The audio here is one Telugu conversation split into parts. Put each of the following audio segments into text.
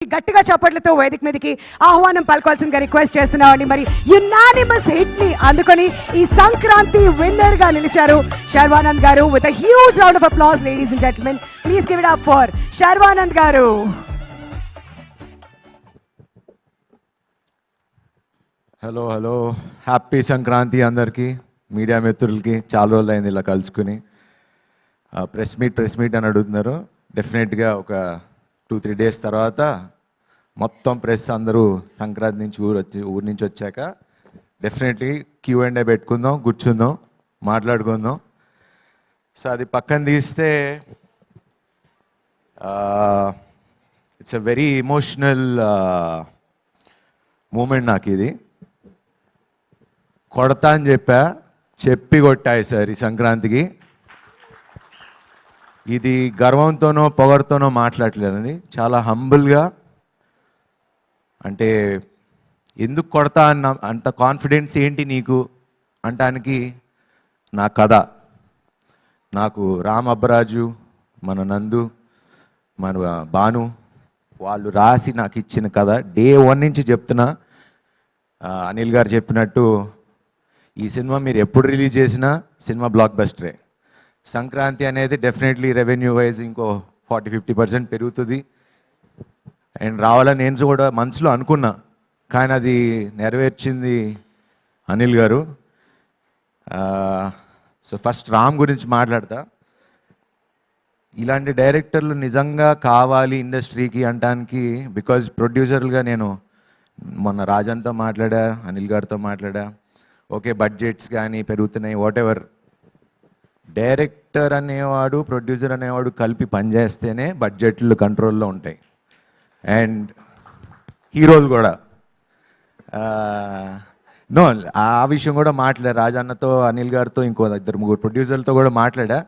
గట్టిగా చప్పట్లతో వేదిక మీదకి ఆహ్వానం పలకాల్సిందిగా రిక్వెస్ట్ చేస్తున్నామండి. మరి యునానిమస్ హిట్ ని అందుకొని ఈ సంక్రాంతి విన్నర్ గా నిలిచారు Sharwanand garu. With a huge round of applause ladies and gentlemen, please give it up for Sharwanand garu. Hello hello, happy Sankranti అందరికీ, మీడియా మిత్రులకి. చాలా రోజులు అయింది ఇలా కలుసుకుని. ప్రెస్ మీట్ అని అడుగుతున్నారు. డెఫినెట్గా ఒక 2-3 డేస్ తర్వాత మొత్తం ప్రెస్ అందరూ సంక్రాంతి నుంచి ఊరి నుంచి వచ్చాక డెఫినెట్లీ Q&A పెట్టుకుందాం, కూర్చుందాం, మాట్లాడుకుందాం. సో అది పక్కన తీస్తే it's a very emotional moment నాకు ఇది. కొడతా అని చెప్పి కొట్టాయి సార్ ఈ సంక్రాంతికి. ఇది గర్వంతోనో పొగరుతోనో మాట్లాడలేదండి, చాలా హంబుల్గా. అంటే ఎందుకు కొడతా అన్న అంత కాన్ఫిడెన్స్ ఏంటి నీకు అంటానికి నా కథ. నాకు రామ్ అబ్బరాజు, మన నందు, మన భాను వాళ్ళు రాసి నాకు ఇచ్చిన కథ. డే 1 నుంచి చెప్తున్నా. అనిల్ గారు చెప్పినట్టు ఈ సినిమా మీరు ఎప్పుడు రిలీజ్ చేసినా సినిమా బ్లాక్ బస్టరే. సంక్రాంతి అనేది డెఫినెట్లీ రెవెన్యూ వైజ్ ఇంకో 40-50% పెరుగుతుంది అండ్ రావాలని నేను కూడా మనసులో అనుకున్నా. కానీ అది నెరవేర్చింది అనిల్ గారు. సో ఫస్ట్ రామ్ గురించి మాట్లాడతా. ఇలాంటి డైరెక్టర్లు నిజంగా కావాలి ఇండస్ట్రీకి అంటానికి. బికాజ్ ప్రొడ్యూసర్లుగా నేను మొన్న రాజన్తో మాట్లాడా, అనిల్ గారితో మాట్లాడా. ఓకే, బడ్జెట్స్ కానీ పెరుగుతున్నాయి, వాట్ ఎవర్. డైరెక్టర్ అనేవాడు, ప్రొడ్యూసర్ అనేవాడు కలిపి పనిచేస్తేనే బడ్జెట్లు కంట్రోల్లో ఉంటాయి. అండ్ హీరోలు కూడా నో, ఆ విషయం కూడా మాట్లాడా రాజన్నతో, అనిల్ గారితో, ఇంకో 2-3 ప్రొడ్యూసర్లతో కూడా మాట్లాడా.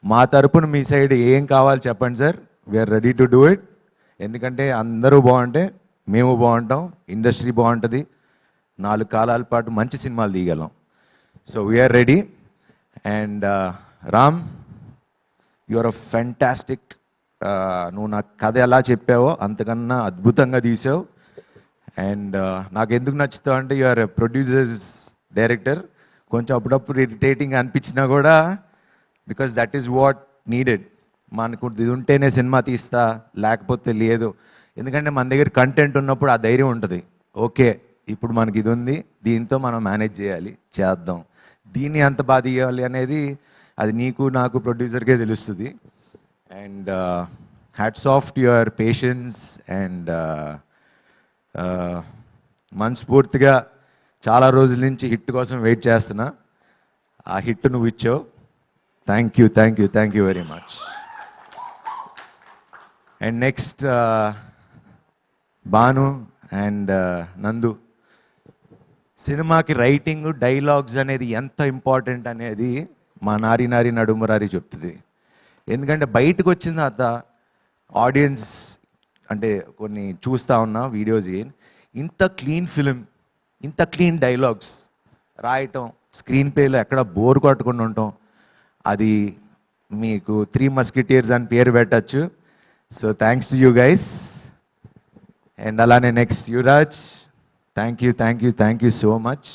మా తరపున మీ సైడ్ ఏం కావాలి చెప్పండి sir, we are ready to do it. ఎందుకంటే అందరూ బాగుంటే మేము బాగుంటాం, ఇండస్ట్రీ బాగుంటుంది, 4 కాలాల పాటు మంచి సినిమాలు తీయగలం. So we are ready. And Ram, you are a fantastic. నువ్వు నాకు కథ ఎలా చెప్పావో అంతకన్నా అద్భుతంగా తీసావు. అండ్ నాకు ఎందుకు నచ్చుతావు అంటే you are a producer's director. కొంచెం అప్పుడప్పుడు ఇరిటేటింగ్ అనిపించినా కూడా because that is what needed. మనకు ఇది ఉంటేనే సినిమా తీస్తా, లేకపోతే లేదు. ఎందుకంటే మన దగ్గర కంటెంట్ ఉన్నప్పుడు ఆ ధైర్యం ఉంటుంది. ఓకే, ఇప్పుడు మనకి ఇది ఉంది, దీంతో మనం మేనేజ్ చేయాలి, చేద్దాం, దీన్ని ఎంత బాగా తీయాలి అనేది అది నీకు నాకు ప్రొడ్యూసర్కే తెలుస్తుంది. And hats off to your patience. And మనస్ఫూర్తిగా చాలా రోజుల నుంచి హిట్ కోసం వెయిట్ చేస్తున్నా. ఆ హిట్ నువ్వు ఇచ్చావు. Thank you very much. And next Bhanu and నందు. సినిమాకి రైటింగ్, డైలాగ్స్ అనేది ఎంత ఇంపార్టెంట్ అనేది మా నారి నడుమరారి చెప్తుంది. ఎందుకంటే బయటకు వచ్చిన తర్వాత ఆడియన్స్ అంటే కొన్ని చూస్తూ ఉన్నా వీడియోస్, ఇంత క్లీన్ ఫిలిం, ఇంత క్లీన్ డైలాగ్స్ రాయటం, స్క్రీన్ ప్లేలో ఎక్కడ బోర్ కొట్టకుండా ఉండటం, అది మీకు 3 మస్కిటీర్స్ అని పేరు పెట్టచ్చు. So thanks to you guys. And అలానే next Yuvraj, thank you so much.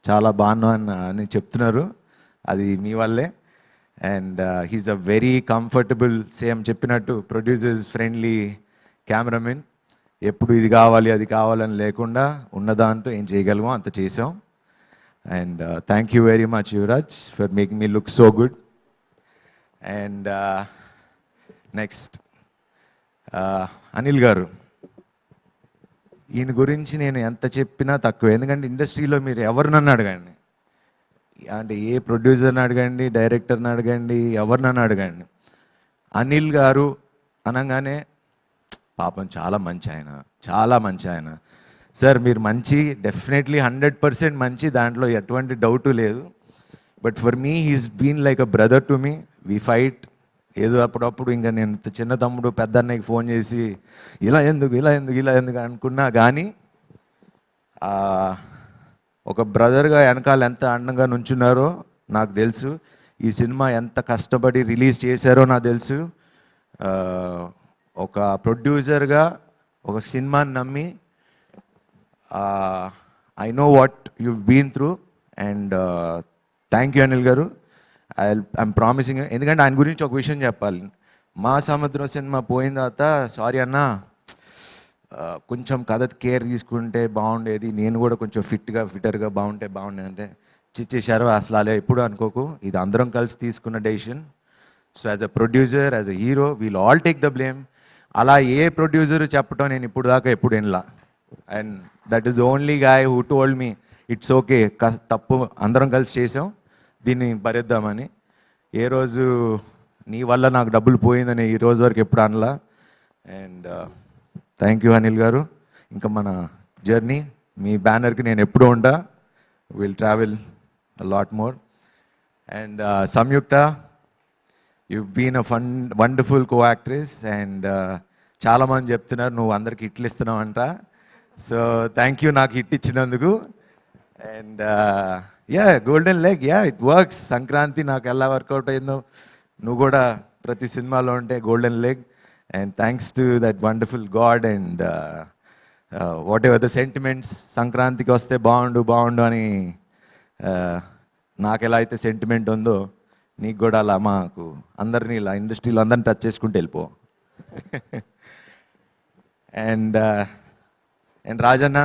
చాలా బాగున్నా అని చెప్తున్నారు, అది మీ వల్లే. And he's a very comfortable, same చెప్పినట్టు ప్రొడ్యూసర్స్ ఫ్రెండ్లీ కెమెరామెన్. ఎప్పుడు ఇది కావాలి అది కావాలని లేకుండా ఉన్నదాంతో ఏం చేయగలమో అంత చేసాం. And thank you very much Yuvraj for making me look so good. And next Anil గారు. ఈయన గురించి నేను ఎంత చెప్పినా తక్కువ. ఎందుకంటే ఇండస్ట్రీలో మీరు ఎవరినన్నా అడగండి, అంటే ఏ ప్రొడ్యూసర్ని అడగండి, డైరెక్టర్ని అడగండి, ఎవరినన్నా అడగండి, అనిల్ గారు అనగానే పాపం చాలా మంచి ఆయన. సార్ మీరు మంచి, డెఫినెట్లీ 100% మంచి, దాంట్లో ఎటువంటి డౌటు లేదు. But for me he's been like a brother to me. We fight. ఏదో అప్పుడప్పుడు ఇంకా నేను చిన్న తమ్ముడు పెద్ద అన్నయ్యకి ఫోన్ చేసి ఇలా ఎందుకు అనుకున్నా కానీ ఒక బ్రదర్గా వెనకాల ఎంత అండంగా నుంచున్నారో నాకు తెలుసు. ఈ సినిమా ఎంత కష్టపడి రిలీజ్ చేశారో నాకు తెలుసు. ఒక ప్రొడ్యూసర్గా ఒక సినిమాని నమ్మి I know what you been through and thank you Anil garu. I'm promising, ఎందుకంటే ఆయన గురించి ఒక విషయం చెప్పాలి. మా సముద్రం సినిమా పోయిన తర్వాత సారీ అన్న, కొంచెం కథ కేర్ తీసుకుంటే బాగుండేది, నేను కూడా కొంచెం ఫిట్టర్గా బాగుంటే బాగుండేది అంటే, చిచ్చేశారు అసలు అలా ఎప్పుడు అనుకోకు, ఇది అందరం కలిసి తీసుకున్న decision. So as a producer, as a hero, we'll all take the blame. అలా ఏ ప్రొడ్యూసర్ చెప్పడం నేను ఇప్పుడు దాకా ఎప్పుడు వినలా. And that is only guy who told me it's okay, తప్పు అందరం కలిసి చేసాం, దీన్ని భరిద్దామని. ఏ రోజు నీ వల్ల నాకు డబ్బులు పోయిందని ఈ రోజు వరకు ఎప్పుడు అనలా. అండ్ థ్యాంక్ యూ అనిల్ గారు. ఇంకా మన జర్నీ, మీ బ్యానర్కి నేను ఎప్పుడూ ఉంటా. Will travel lot more. And Samyuktha, you've been a wonderful co-actress and చాలామంది చెప్తున్నారు నువ్వు అందరికి హిట్లు ఇస్తున్నావు అంట. సో థ్యాంక్ యూ నాకు హిట్ ఇచ్చినందుకు. And golden leg, it works. Sankranti నాకు ఎలా వర్కౌట్ అయిందో నువ్వు కూడా ప్రతి సినిమాలో ఉంటే golden leg. And thanks to that wonderful God and what ever the sentiments, సంక్రాంతికి వస్తే బాగుండు అని నాకు ఎలా అయితే సెంటిమెంట్ ఉందో నీకు కూడా అలా మాకు అందరినీ ఇలా ఇండస్ట్రీలో అందరిని టచ్ చేసుకుంటూ వెళ్ళిపో. And Rajanna,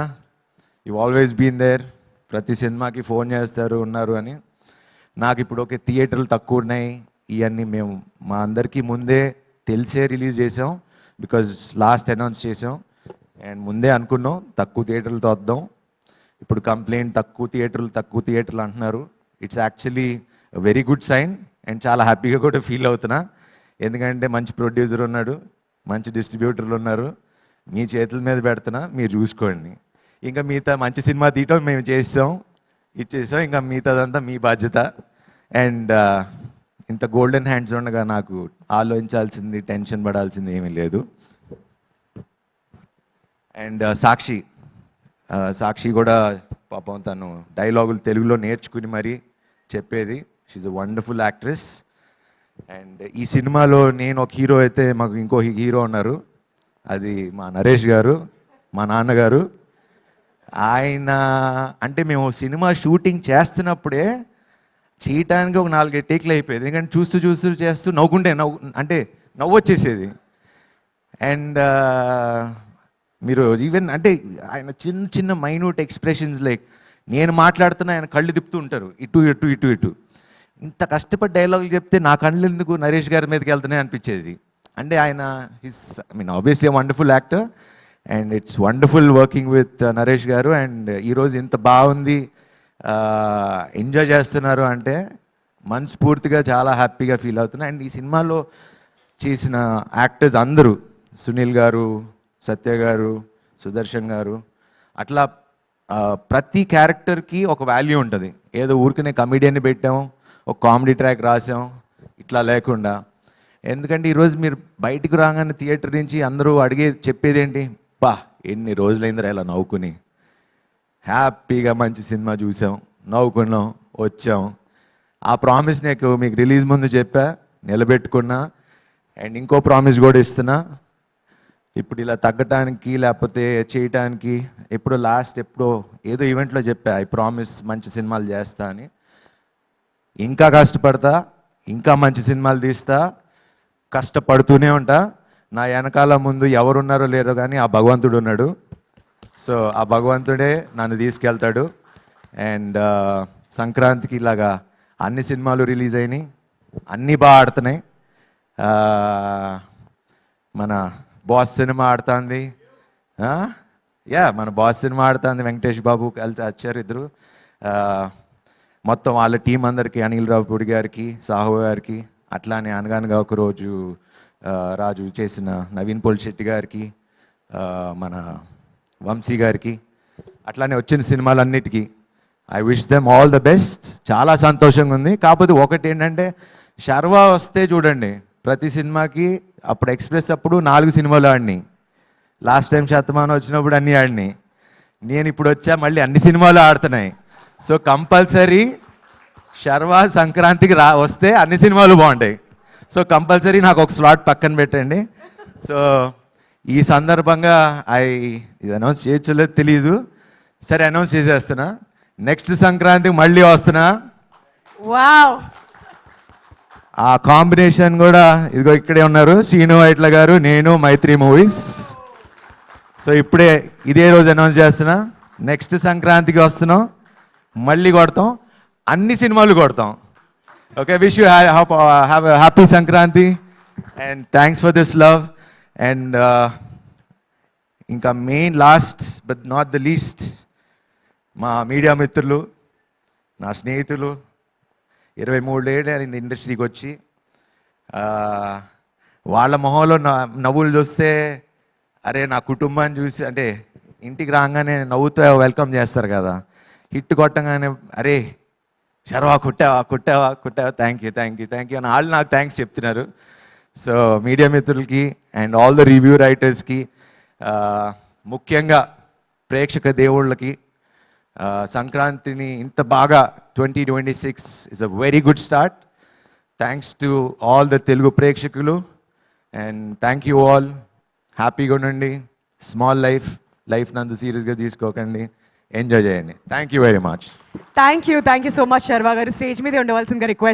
you always been there. ప్రతి సినిమాకి ఫోన్ చేస్తారు ఉన్నారు అని. నాకు ఇప్పుడు ఓకే థియేటర్లు తక్కువ ఉన్నాయి, ఇవన్నీ మేము మా అందరికీ ముందే తెలిసే రిలీజ్ చేసాం, బికాజ్ లాస్ట్ అనౌన్స్ చేసాం అండ్ ముందే అనుకున్నాం తక్కువ థియేటర్లతో వద్దాం. ఇప్పుడు కంప్లైంట్ తక్కువ థియేటర్లు అంటున్నారు. It's actually very good sign and చాలా హ్యాపీగా కూడా ఫీల్ అవుతున్నా. ఎందుకంటే మంచి ప్రొడ్యూసర్ ఉన్నాడు, మంచి డిస్ట్రిబ్యూటర్లు ఉన్నారు, మీ చేతుల మీద పెడుతున్నా, మీరు చూసుకోండి. ఇంకా మిగతా మంచి సినిమా తీయటం మేము ఇచ్చేసాం, ఇంకా మిగతాదంతా మీ బాధ్యత. అండ్ ఇంత గోల్డెన్ హ్యాండ్స్ ఉండగా నాకు ఆలోచించాల్సింది, టెన్షన్ పడాల్సింది ఏమీ లేదు. అండ్ సాక్షి కూడా పాపం తను డైలాగులు తెలుగులో నేర్చుకుని మరీ చెప్పేది. She's a wonderful actress. And ఈ సినిమాలో నేను ఒక హీరో అయితే మాకు ఇంకో హీరో ఉన్నారు, అది మా నరేష్ గారు, మా నాన్నగారు. ఆయన అంటే మేము సినిమా షూటింగ్ చేస్తున్నప్పుడే చేయటానికి ఒక 4-5 టేక్లు అయిపోయేది. ఎందుకంటే చూస్తూ చేస్తూ నవ్వు వచ్చేసేది. అండ్ మీరు ఈవెన్ అంటే ఆయన చిన్న మైన్యూట్ ఎక్స్ప్రెషన్స్ లైక్ నేను మాట్లాడుతున్నా ఆయన కళ్ళు తిప్పుతూ ఉంటారు ఇటు. ఇంత కష్టపడి డైలాగులు చెప్తే నా కళ్ళు ఎందుకు నరేష్ గారి మీదకి వెళ్తున్నాయి అనిపించేది. అంటే ఆయన obviously wonderful actor and it's wonderful working with Naresh గారు. అండ్ ఈరోజు ఇంత బాగుంది, ఎంజాయ్ చేస్తున్నారు అంటే మనస్ఫూర్తిగా చాలా హ్యాపీగా ఫీల్ అవుతున్నా. అండ్ ఈ సినిమాలో చేసిన యాక్టర్స్ అందరూ, సునీల్ గారు, సత్య గారు, సుదర్శన్ గారు, అట్లా ప్రతి క్యారెక్టర్కి ఒక వాల్యూ ఉంటుంది. ఏదో ఊరికనే కమెడియన్ని పెట్టాం, ఒక కామెడీ ట్రాక్ రాసాం, ఇట్లా లేకుండా. ఎందుకంటే ఈరోజు మీరు బయటికి రాగానే థియేటర్ నుంచి అందరూ చెప్పేది ఏంటి, ఎన్ని రోజులైందిరా ఇలా నవ్వుకుని, హ్యాపీగా మంచి సినిమా చూసాం, నవ్వుకున్నాం, వచ్చాం. ఆ ప్రామిస్ మీకు రిలీజ్ ముందు చెప్పా, నిలబెట్టుకున్నా. అండ్ ఇంకో ప్రామిస్ కూడా ఇస్తున్నా, ఇప్పుడు ఇలా తగ్గటానికి లేకపోతే చేయటానికి ఎప్పుడో ఏదో ఈవెంట్లో చెప్పా, ఐ ప్రామిస్ మంచి సినిమాలు చేస్తా అని. ఇంకా కష్టపడతా, ఇంకా మంచి సినిమాలు తీస్తా, కష్టపడుతూనే ఉంటా. నా వెనకాల ముందు ఎవరున్నారో లేరో కానీ ఆ భగవంతుడు ఉన్నాడు. సో ఆ భగవంతుడే నన్ను తీసుకెళ్తాడు. అండ్ సంక్రాంతికి ఇలాగా అన్ని సినిమాలు రిలీజ్ అయినాయి, అన్నీ బాగా ఆడుతున్నాయి. మన బాస్ సినిమా ఆడుతుంది, మన బాస్ సినిమా ఆడుతుంది, వెంకటేష్ బాబు కలిసి వచ్చారు ఇద్దరు. మొత్తం వాళ్ళ టీం అందరికీ, అనిల్ రావుపూడి గారికి, సాహు గారికి, అట్లానే అనగానగా ఒక రోజు రాజు చేసిన నవీన్ పోల్శెట్టి గారికి, మన వంశీ గారికి, అట్లానే వచ్చిన సినిమాలన్నిటికీ I wish them all the best. చాలా సంతోషంగా ఉంది. కాకపోతే ఒకటి ఏంటంటే, శర్వా వస్తే చూడండి ప్రతి సినిమాకి, అప్పుడు ఎక్స్ప్రెస్ అప్పుడు 4 సినిమాలు ఆడినాయి, లాస్ట్ టైం శతమానం వచ్చినప్పుడు అన్నీ ఆడినాయి, నేను ఇప్పుడు వచ్చా మళ్ళీ అన్ని సినిమాలు ఆడుతున్నాయి. సో కంపల్సరీ శర్వా సంక్రాంతికి వస్తే అన్ని సినిమాలు బాగుంటాయి. సో కంపల్సరీ నాకు ఒక స్లాట్ పక్కన పెట్టండి. సో ఈ సందర్భంగా ఇది అనౌన్స్ చేయొచ్చో తెలియదు, సరే అనౌన్స్ చేసేస్తున్నా. నెక్స్ట్ సంక్రాంతికి మళ్ళీ వస్తున్నా. వావ్, ఆ కాంబినేషన్ కూడా ఇదిగో ఇక్కడే ఉన్నారు, శ్రీను వైట్ల గారు, నేను, మైత్రి మూవీస్. సో ఇప్పుడే ఇదే రోజు అనౌన్స్ చేస్తున్నా, నెక్స్ట్ సంక్రాంతికి వస్తున్నాం, మళ్ళీ కొడతాం, అన్ని సినిమాలు కొడతాం. Okay, wish you have happy Sankranti and thanks for this love. And ఇంకా main last but not the least, మా మీడియా మిత్రులు, నా స్నేహితులు, 23 ఏళ్ళు అయింది ఇండస్ట్రీకి వచ్చి. వాళ్ళ మొహంలో నవ్వులు చూస్తే, అరే నా కుటుంబాన్ని చూసి, అంటే ఇంటికి రాగానే నవ్వుతో వెల్కమ్ చేస్తారు కదా, హిట్ కొట్టగానే అరే శర్వా కుట్టావా థ్యాంక్ యూ అని వాళ్ళు నాకు థ్యాంక్స్ చెప్తున్నారు. సో మీడియా మిత్రులకి అండ్ ఆల్ ద రివ్యూ రైటర్స్కి, ముఖ్యంగా ప్రేక్షక దేవుళ్ళకి, సంక్రాంతిని ఇంత బాగా 2026 is a very good start. Thanks to all the Telugu ప్రేక్షకులు అండ్ థ్యాంక్ యూ ఆల్. హ్యాపీగా ఉండండి, స్మాల్ లైఫ్ నంత సీరియస్గా తీసుకోకండి, ఎంజాయ్ చేయండి. Thank you very much. Thank you so much Sharwa గారు. స్టేజ్ మీద ఉండవలసిందిగా రిక్వెస్ట్.